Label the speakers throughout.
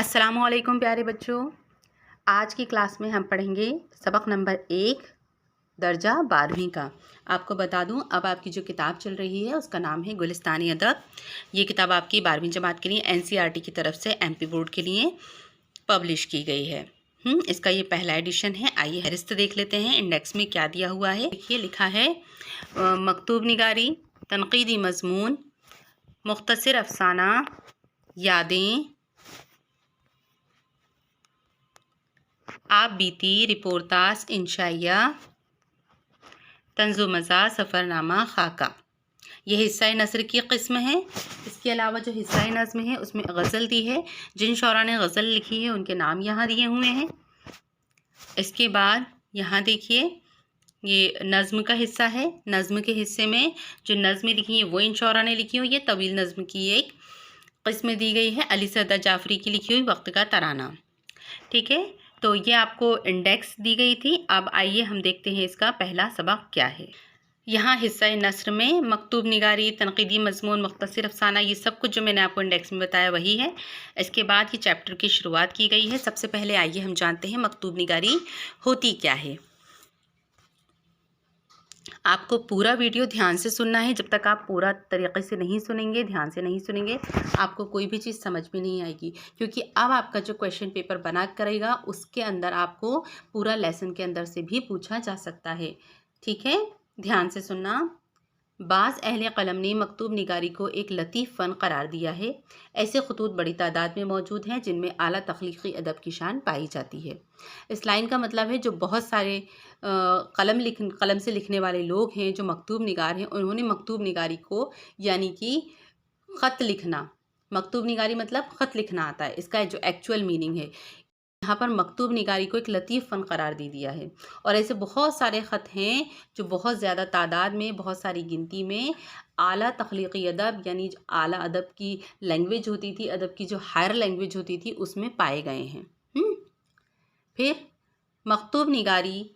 Speaker 1: अस्सलाम वालेकुम प्यारे बच्चों। आज की क्लास में हम पढ़ेंगे सबक नंबर 1 दर्जा 12वीं का। आपको बता दूं, अब आपकी जो किताब चल रही है उसका नाम है गुलिस्तानी अदब। ये किताब आपकी 12वीं जमात के लिए एनसीईआरटी की तरफ से एमपी बोर्ड के लिए पब्लिश की गई है। इसका ये पहला एडिशन है। आइए फहरिस्त देख लेते हैं इंडेक्स में क्या दिया हुआ है। देखिए लिखा है मकतूब निगारी, तनकीदी मजमून, मुख्तसर अफसाना, यादें, आप बीती, रिपोर्टास, इंशाइया, तंज़ो मज़ा, सफ़रनामा, खाका। यह हिस्सा नसर की किस्म है। इसके अलावा जो हिस्सा नज़्म है उसमें गज़ल दी है। जिन शौरा ने गज़ल लिखी है उनके नाम यहाँ दिए हुए हैं। इसके बाद यहाँ देखिए ये नज़्म का हिस्सा है। नज़्म के हिस्से में जो नज़में लिखी हैं वो इन शौरा ने लिखी हुई है। तवील नज़्म की एक किस्म दी गई है, अली सदा जाफरी की लिखी हुई वक्त का तराना। ठीक है, तो ये आपको इंडेक्स दी गई थी। अब आइए हम देखते हैं इसका पहला सबक क्या है। यहाँ हिस्सा नस्र में मकतूब निगारी, तनकीदी मजमून, मुख्तसर अफसाना, ये सब कुछ जो मैंने आपको इंडेक्स में बताया वही है। इसके बाद ही चैप्टर की शुरुआत की गई है। सबसे पहले आइए हम जानते हैं मकतूब निगारी होती क्या है। आपको पूरा वीडियो ध्यान से सुनना है। जब तक आप पूरा तरीके से नहीं सुनेंगे, ध्यान से नहीं सुनेंगे, आपको कोई भी चीज़ समझ में नहीं आएगी। क्योंकि अब आपका जो क्वेश्चन पेपर बना करेगा उसके अंदर आपको पूरा लेसन के अंदर से भी पूछा जा सकता है। ठीक है, ध्यान से सुनना। बाज़ अहले कलम ने मकतूब निगारी को एक लतीफ़ फ़न करार दिया है। ऐसे खतूत बड़ी तादाद में मौजूद हैं जिनमें आला तख्लीक़ी अदब की शान पाई जाती है। इस लाइन का मतलब है जो बहुत सारे कलम से लिखने वाले लोग हैं, जो मकतूब निगार हैं, उन्होंने मकतूब निगारी को यानी कि ख़त लिखना, मकतूब निगारी मतलब ख़त लिखना आता है, इसका जो एक्चुअल मीनिंग है, यहाँ पर मकतूब निगारी को एक लतीफ़ फ़न करार दे दिया है। और ऐसे बहुत सारे ख़त हैं जो बहुत ज़्यादा तादाद में, बहुत सारी गिनती में आला तख्लीक़ी अदब यानी आला अदब की लैंग्वेज होती थी, अदब की जो हायर लैंग्वेज होती थी उसमें पाए गए हैं। फिर मकतूब निगारी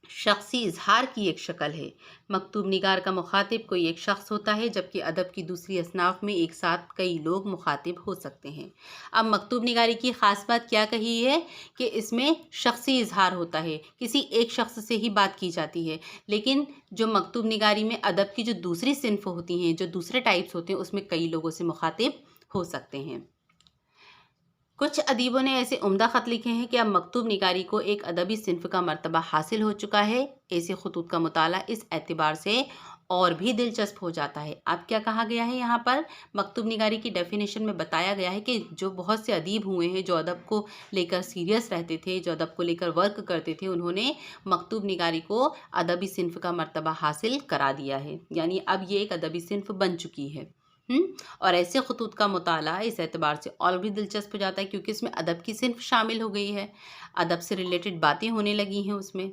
Speaker 1: शख्सी इजहार की एक शक्ल है। मकतूब निगार का मुखातिब कोई एक शख्स होता है, जबकि अदब की दूसरी असनाफ में एक साथ कई लोग मुखातिब हो सकते हैं। अब मकतूब निगारी की ख़ास बात क्या कही है कि इसमें शख्सी इजहार होता है, किसी एक शख्स से ही बात की जाती है। लेकिन जो मकतूब निगारी में अदब की जो दूसरी सिन्फ होती हैं, जो दूसरे टाइप्स होते हैं, उसमें कई लोगों से मुखातिब हो सकते हैं। कुछ अदीबों ने ऐसे उम्दा ख़त लिखे हैं कि अब मकतूब निगारी को एक अदबी सिन्फ का मर्तबा हासिल हो चुका है। ऐसे खतूत का मुताला इस एतबार से और भी दिलचस्प हो जाता है। अब क्या कहा गया है यहाँ पर, मकतूब निगारी की डेफिनेशन में बताया गया है कि जो बहुत से अदीब हुए हैं, जो अदब को लेकर सीरियस रहते थे, जो अदब को लेकर वर्क करते थे, उन्होंने मकतूब निगारी को अदबी सिन्फ का मर्तबा हासिल करा दिया है। यानी अब ये एक अदबी सिन्फ बन चुकी है। और ऐसे खतूत का मुताला इस एतबार से और भी दिलचस्प हो जाता है क्योंकि इसमें अदब की सिन्फ शामिल हो गई है, अदब से रिलेटेड बातें होने लगी हैं उसमें।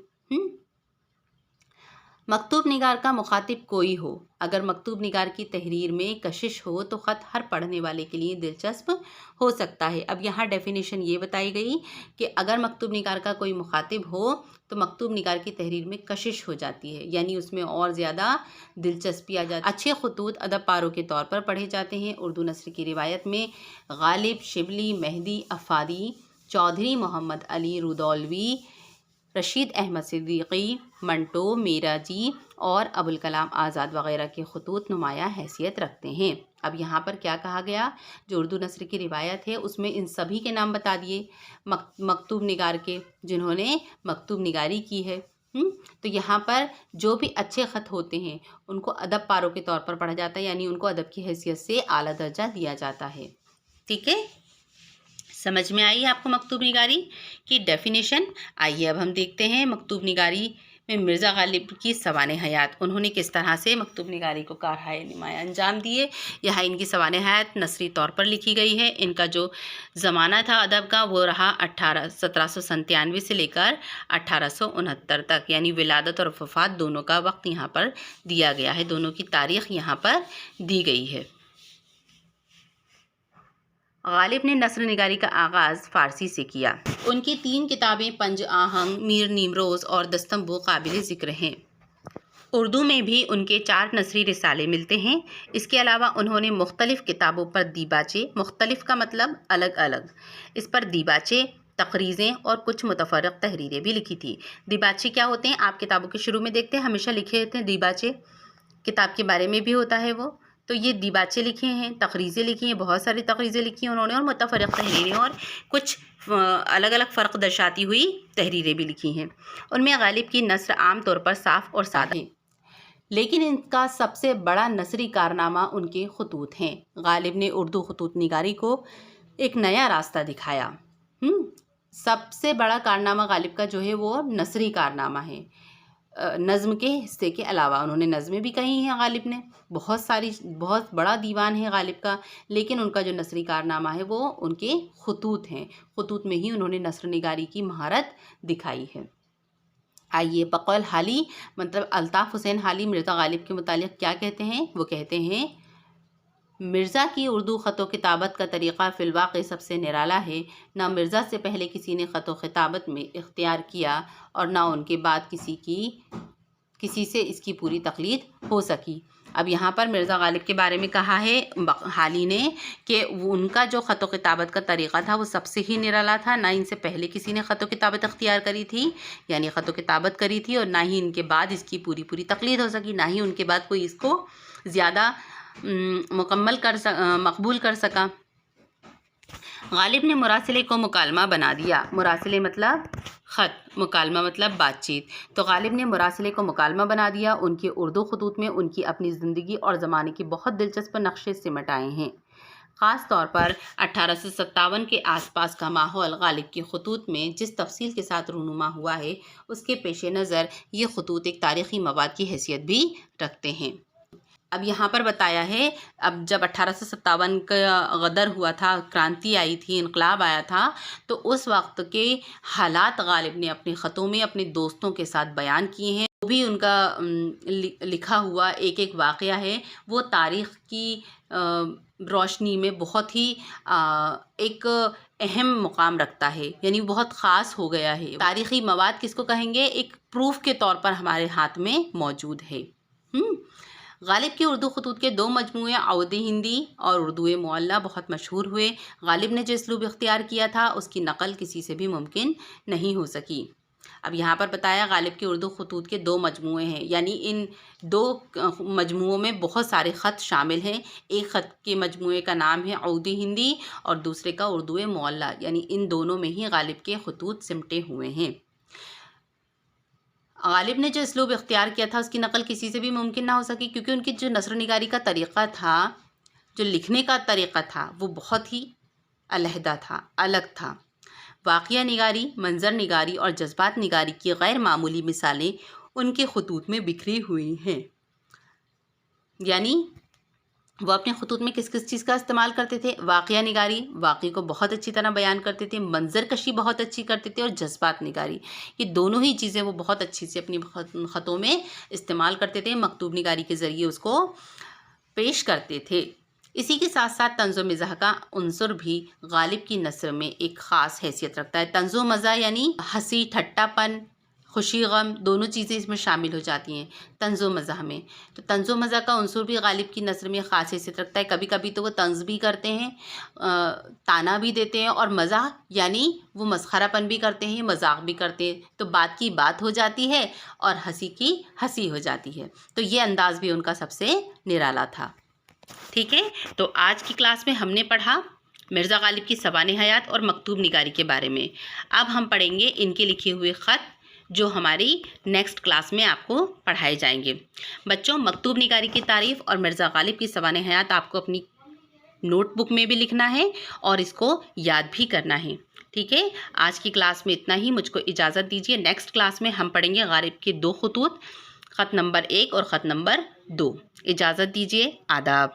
Speaker 1: मकतूब निगार का मुखातिब कोई हो। अगर मकतूब निगार की तहरीर में कशिश हो तो ख़त हर पढ़ने वाले के लिए दिलचस्प हो सकता है। अब यहाँ डेफिनेशन ये बताई गई कि अगर मकतूब निगार का कोई मुखातिब हो तो मकतूब निगार की तहरीर में कशिश हो जाती है, यानी उसमें और ज़्यादा दिलचस्पी आ जाती है। अच्छे खतूत अदब पारों के तौर पर पढ़े जाते हैं। उर्दू नस्र की रिवायत में गालिब, शिबली, मेहदी, अफादी, चौधरी मोहम्मद अली रुदौलवी, रशीद अहमद सिद्दीकी, मंटो, मीराजी और अबुल कलाम आज़ाद वग़ैरह के खतूत नुमाया हैसियत रखते हैं। अब यहाँ पर क्या कहा गया, जो उर्दू नस्र की रिवायत है उसमें इन सभी के नाम बता दिए मकतूब निगार के, जिन्होंने मकतूब निगारी की है। तो यहाँ पर जो भी अच्छे ख़त होते हैं उनको अदब पारों के तौर पर पढ़ा जाता है, यानी उनको अदब की हैसियत से आला दर्जा दिया जाता है। ठीक है, समझ में आई आपको मकतूब निगारी की डेफिनेशन। आइए अब हम देखते हैं मकतूब निगारी में मिर्ज़ा गालिब की सवाने हयात, उन्होंने किस तरह से मकतूब निगारी को कारहाय नुमाया अंजाम दिए। यहाँ इनकी सवाने हयात नसरी तौर पर लिखी गई है। इनका जो ज़माना था अदब का वो रहा 1797 से लेकर 1869 तक, यानी विलादत और वफ़ात दोनों का वक्त यहाँ पर दिया गया है, दोनों की तारीख़ यहाँ पर दी गई है। गालिब ने नस्र निगारी का आगाज़ फ़ारसी से किया। उनकी 3 किताबें पंज आहंग, मीर नीमरोज़ और दस्तम वो काबिल ज़िक्र हैं। اردو میں بھی ان کے 4 نثری رسالے ملتے ہیں۔ اس کے علاوہ انہوں نے مختلف کتابوں پر دیباچے، مختلف کا مطلب الگ الگ، اس پر دیباچے، تقریضیں اور کچھ متفرق تحریریں بھی لکھی تھی۔ دیباچے کیا ہوتے ہیں؟ آپ کتابوں کے شروع میں دیکھتے ہیں ہمیشہ لکھے ہوتے ہیں دیباچے، کتاب کے بارے میں بھی ہوتا ہے وہ، تو یہ دیباچے لکھے ہیں، تقریضیں لکھی ہیں، بہت ساری تقریضیں لکھی ہیں انہوں نے، اور متفرق تحریریں اور کچھ الگ الگ فرق درشاتی ہوئی تحریریں بھی لکھی ہیں۔ ان میں غالب کی نثر عام طور پر صاف اور سادہ ہیں، لیکن ان کا سب سے بڑا نثری کارنامہ ان کے خطوط ہیں۔ غالب نے اردو خطوط نگاری کو ایک نیا راستہ دکھایا۔ سب سے بڑا کارنامہ غالب کا جو ہے وہ نثری کارنامہ ہے۔ نظم کے حصے کے علاوہ انہوں نے نظمیں بھی کہی ہیں غالب نے، بہت بڑا دیوان ہے غالب کا، لیکن ان کا جو نثری کارنامہ ہے وہ ان کے خطوط ہیں۔ خطوط میں ہی انہوں نے نثر نگاری کی مہارت دکھائی ہے۔ آئیے بقول حالی مطلب الطاف حسین حالی مرزا غالب کے متعلق کیا کہتے ہیں؟ وہ کہتے ہیں مرزا کی اردو خط و کتابت کا طریقہ فی الواقع سب سے نرالا ہے۔ نہ مرزا سے پہلے کسی نے خط و خطابت میں اختیار کیا اور نہ ان کے بعد کسی سے اس کی پوری تقلید ہو سکی۔ اب یہاں پر مرزا غالب کے بارے میں کہا ہے حالی نے کہ ان کا جو خط و کتابت کا طریقہ تھا وہ سب سے ہی نرالا تھا، نہ ان سے پہلے کسی نے خط و کتابت اختیار کری تھی، یعنی خط و کتابت کری تھی، اور نہ ہی ان کے بعد اس کی پوری تقلید ہو سکی، نہ ہی ان کے بعد کوئی اس کو زیادہ مقبول کر سکا۔ غالب نے مراسلے کو مکالمہ بنا دیا۔ مراسلے مطلب خط، مکالمہ مطلب بات چیت، تو غالب نے مراسلے کو مکالمہ بنا دیا۔ ان کے اردو خطوط میں ان کی اپنی زندگی اور زمانے کی بہت دلچسپ نقشے سمٹ آئے ہیں۔ خاص طور پر 1857 کے آس پاس کا ماحول غالب کے خطوط میں جس تفصیل کے ساتھ رونما ہوا ہے، اس کے پیش نظر یہ خطوط ایک تاریخی مواد کی حیثیت بھی رکھتے ہیں۔ اب یہاں پر بتایا ہے، اب جب 1857 کا غدر ہوا تھا، کرانتی آئی تھی، انقلاب آیا تھا، تو اس وقت کے حالات غالب نے اپنے خطوں میں اپنے دوستوں کے ساتھ بیان کیے ہیں۔ وہ بھی ان کا لکھا ہوا ایک واقعہ ہے، وہ تاریخ کی روشنی میں بہت ہی ایک اہم مقام رکھتا ہے، یعنی بہت خاص ہو گیا ہے۔ تاریخی مواد کس کو کہیں گے؟ ایک پروف کے طور پر ہمارے ہاتھ میں موجود ہے۔ غالب کے اردو خطوط کے 2 مجموعے عود ہندی اور اردو معلیٰ بہت مشہور ہوئے۔ غالب نے جو اسلوب اختیار کیا تھا اس کی نقل کسی سے بھی ممکن نہیں ہو سکی۔ اب یہاں پر بتایا غالب کے اردو خطوط کے 2 مجموعے ہیں، یعنی ان 2 مجموعوں میں بہت سارے خط شامل ہیں۔ ایک خط کے مجموعے کا نام ہے عود ہندی اور دوسرے کا اردو معلیٰ، یعنی ان دونوں میں ہی غالب کے خطوط سمٹے ہوئے ہیں۔ غالب نے جو اسلوب اختیار کیا تھا اس کی نقل کسی سے بھی ممکن نہ ہو سکی، کیونکہ ان کی جو نثر نگاری کا طریقہ تھا، جو لکھنے کا طریقہ تھا، وہ بہت ہی علیحدہ تھا، الگ تھا۔ واقعہ نگاری، منظر نگاری اور جذبات نگاری کی غیر معمولی مثالیں ان کے خطوط میں بکھری ہوئی ہیں۔ یعنی وہ اپنے خطوط میں کس چیز کا استعمال کرتے تھے؟ واقعہ نگاری، واقعے کو بہت اچھی طرح بیان کرتے تھے، منظر کشی بہت اچھی کرتے تھے، اور جذبات نگاری، یہ دونوں ہی چیزیں وہ بہت اچھی سے اپنی خطوں میں استعمال کرتے تھے، مکتوب نگاری کے ذریعے اس کو پیش کرتے تھے۔ اسی کے ساتھ ساتھ طنز و مزاح کا عنصر بھی غالب کی نثر میں ایک خاص حیثیت رکھتا ہے۔ طنز و مزاح یعنی ہنسی، ٹھٹا پن، خوشی، غم، دونوں چیزیں اس میں شامل ہو جاتی ہیں طنز و مزاح میں۔ تو طنز و مزاح کا عنصر بھی غالب کی نثر میں خاص حیثیت رکھتا ہے۔ کبھی کبھی تو وہ طنز بھی کرتے ہیں، تانا بھی دیتے ہیں، اور مزاح یعنی وہ مسخرہ پن بھی کرتے ہیں، مذاق بھی کرتے ہیں، تو بات کی بات ہو جاتی ہے اور ہنسی کی ہنسی ہو جاتی ہے۔ تو یہ انداز بھی ان کا سب سے نرالا تھا۔ ٹھیک ہے، تو آج کی کلاس میں ہم نے پڑھا مرزا غالب کی سوانح حیات اور مکتوب نگاری کے بارے میں۔ اب ہم پڑھیں گے ان کے لکھے ہوئے خط جو ہماری نیکسٹ کلاس میں آپ کو پڑھائے جائیں گے۔ بچوں، مکتوب نگاری کی تعریف اور مرزا غالب کی سوانح حیات آپ کو اپنی نوٹ بک میں بھی لکھنا ہے اور اس کو یاد بھی کرنا ہے۔ ٹھیک ہے، آج کی کلاس میں اتنا ہی، مجھ کو اجازت دیجیے۔ نیکسٹ کلاس میں ہم پڑھیں گے غالب کے 2 خطوط، خط نمبر 1 اور خط نمبر 2۔ اجازت دیجیے، آداب۔